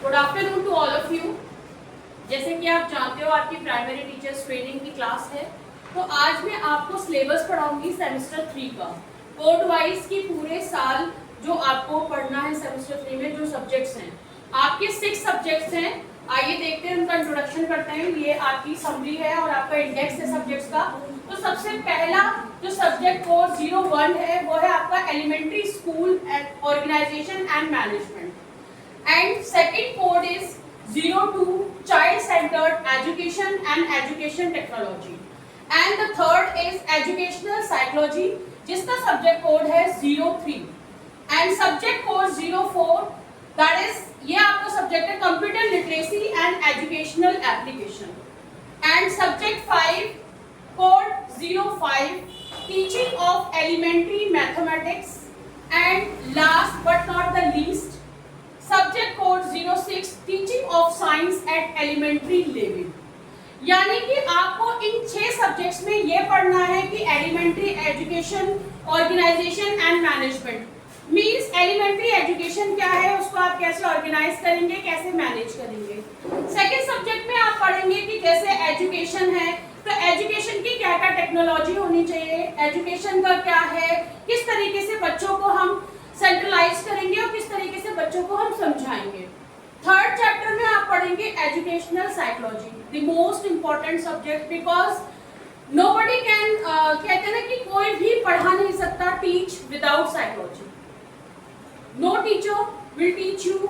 Good afternoon to all of you. जैसे कि आप जानते हो आपकी प्राइमरी टीचर्स ट्रेनिंग की क्लास है, तो आज मैं आपको सिलेबस पढ़ाऊंगी सेमेस्टर 3 का कोड वाइज की पूरे साल जो आपको पढ़ना है सेमेस्टर 3 में जो सब्जेक्ट्स हैं। आपके 6 सब्जेक्ट्स हैं। आइए देखते हैं, उनका इंट्रोडक्शन करते हैं। ये आपकी समरी है और आपका इंडेक्स है सब्जेक्ट्स का। तो सबसे पहला जो सब्जेक्ट कोड 01 है वो है आपका elementary school organisation and management. And second code is 02 child centered education and education technology. And the third is educational psychology जिसका सब्जेक्ट कोड है 03 and subject code 04 that is ये आपका सब्जेक्ट है computer literacy and educational application. And subject 5 code 05 teaching of elementary mathematics. And last but not the least subject code 06 teaching of science at elementary level. यानी कि आपको इन 6 subjects में ये पढ़ना है कि elementary education organisation and management means elementary education क्या है, उसको आप कैसे ऑर्गेनाइज करेंगे, कैसे मैनेज करेंगे। सेकेंड सब्जेक्ट में आप पढ़ेंगे कि जैसे एजुकेशन है तो एजुकेशन की क्या क्या टेक्नोलॉजी होनी चाहिए, एजुकेशन का क्या है, किस तरीके से बच्चों को हम सेंट्रलाइज करेंगे और किस तरीके से बच्चों को हम समझाएंगे। थर्ड चैप्टर में आप पढ़ेंगे educational psychology, the most important subject because nobody can कहते हैं ना कि कोई भी पढ़ा नहीं सकता teach without psychology. No teacher will teach you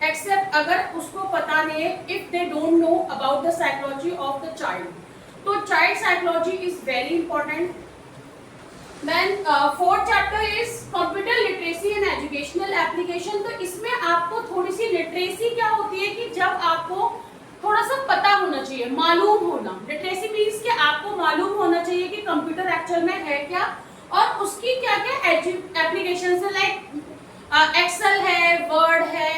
except अगर उसको पता नहीं है, if they don't know about the psychology of the child. तो child psychology is very important. Then fourth chapter is computer literacy and educational application। तो इसमें आपको थोड़ी सी लिटरेसी क्या होती है कि जब आपको थोड़ा सा पता होना चाहिए, मालूम होना। लिटरेसी मीन्स कि आपको मालूम होना चाहिए कि कंप्यूटर एक्चुअल में है क्या और उसकी क्या क्या एप्लीकेशन है, लाइक एक्सेल है, वर्ड है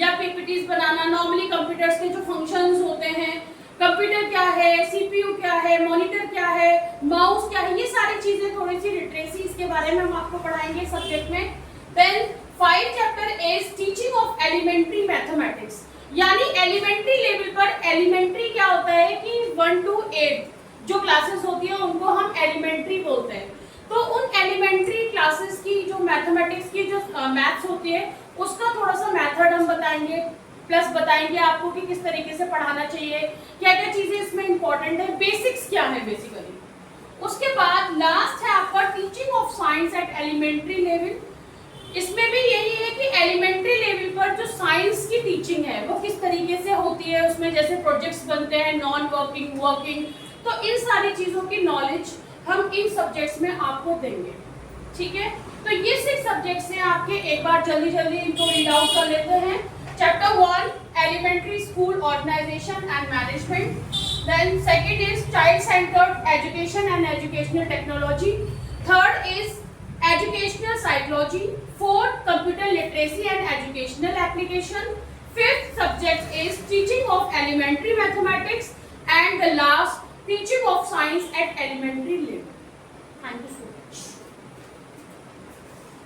या पीपीटीज बनाना। नॉर्मली कंप्यूटर्स के जो फंक्शंस होते हैं, कंप्यूटर क्या है, सीपीयू क्या है, मॉनिटर क्या है, माउस क्या है, ये सारी चीजें थोड़ी सी लिटरेसी इसके बारे में हम आपको पढ़ाएंगे सब्जेक्ट में। Then 5 chapter is teaching of elementary mathematics. यानी एलिमेंट्री लेवल पर एलिमेंट्री क्या होता है कि 1 to 8 जो क्लासेस होती है उनको हम एलिमेंट्री बोलते हैं। तो उन एलिमेंट्री क्लासेस की जो मैथमेटिक्स की जो मैथ्स होती है उसका थोड़ा सा मेथड हम बताएंगे, प्लस बताएंगे आपको कि किस तरीके से पढ़ाना चाहिए, क्या क्या चीजें इसमें इंपॉर्टेंट है, बेसिक्स क्या है बेसिकली। उसके बाद लास्ट है आपका teaching of science at elementary level. इसमें भी यही है कि एलिमेंट्री लेवल पर जो साइंस की टीचिंग है वो किस तरीके से होती है, उसमें जैसे प्रोजेक्ट्स बनते हैं, नॉन वर्किंग, वर्किंग, तो इन सारी चीजों की नॉलेज हम इन सब्जेक्ट्स में आपको देंगे। ठीक है, तो ये 6 सब्जेक्ट्स हैं आपके। एक बार जल्दी जल्दी इनको रीड आउट कर लेते हैं। Chapter 1 Elementary School Organization and Management. Then second is Child Centered Education and Educational Technology. Third is Educational Psychology. Fourth Computer Literacy and Educational Application. Fifth subject is Teaching of Elementary Mathematics. And the last Teaching of Science at Elementary Level. Thank you so much.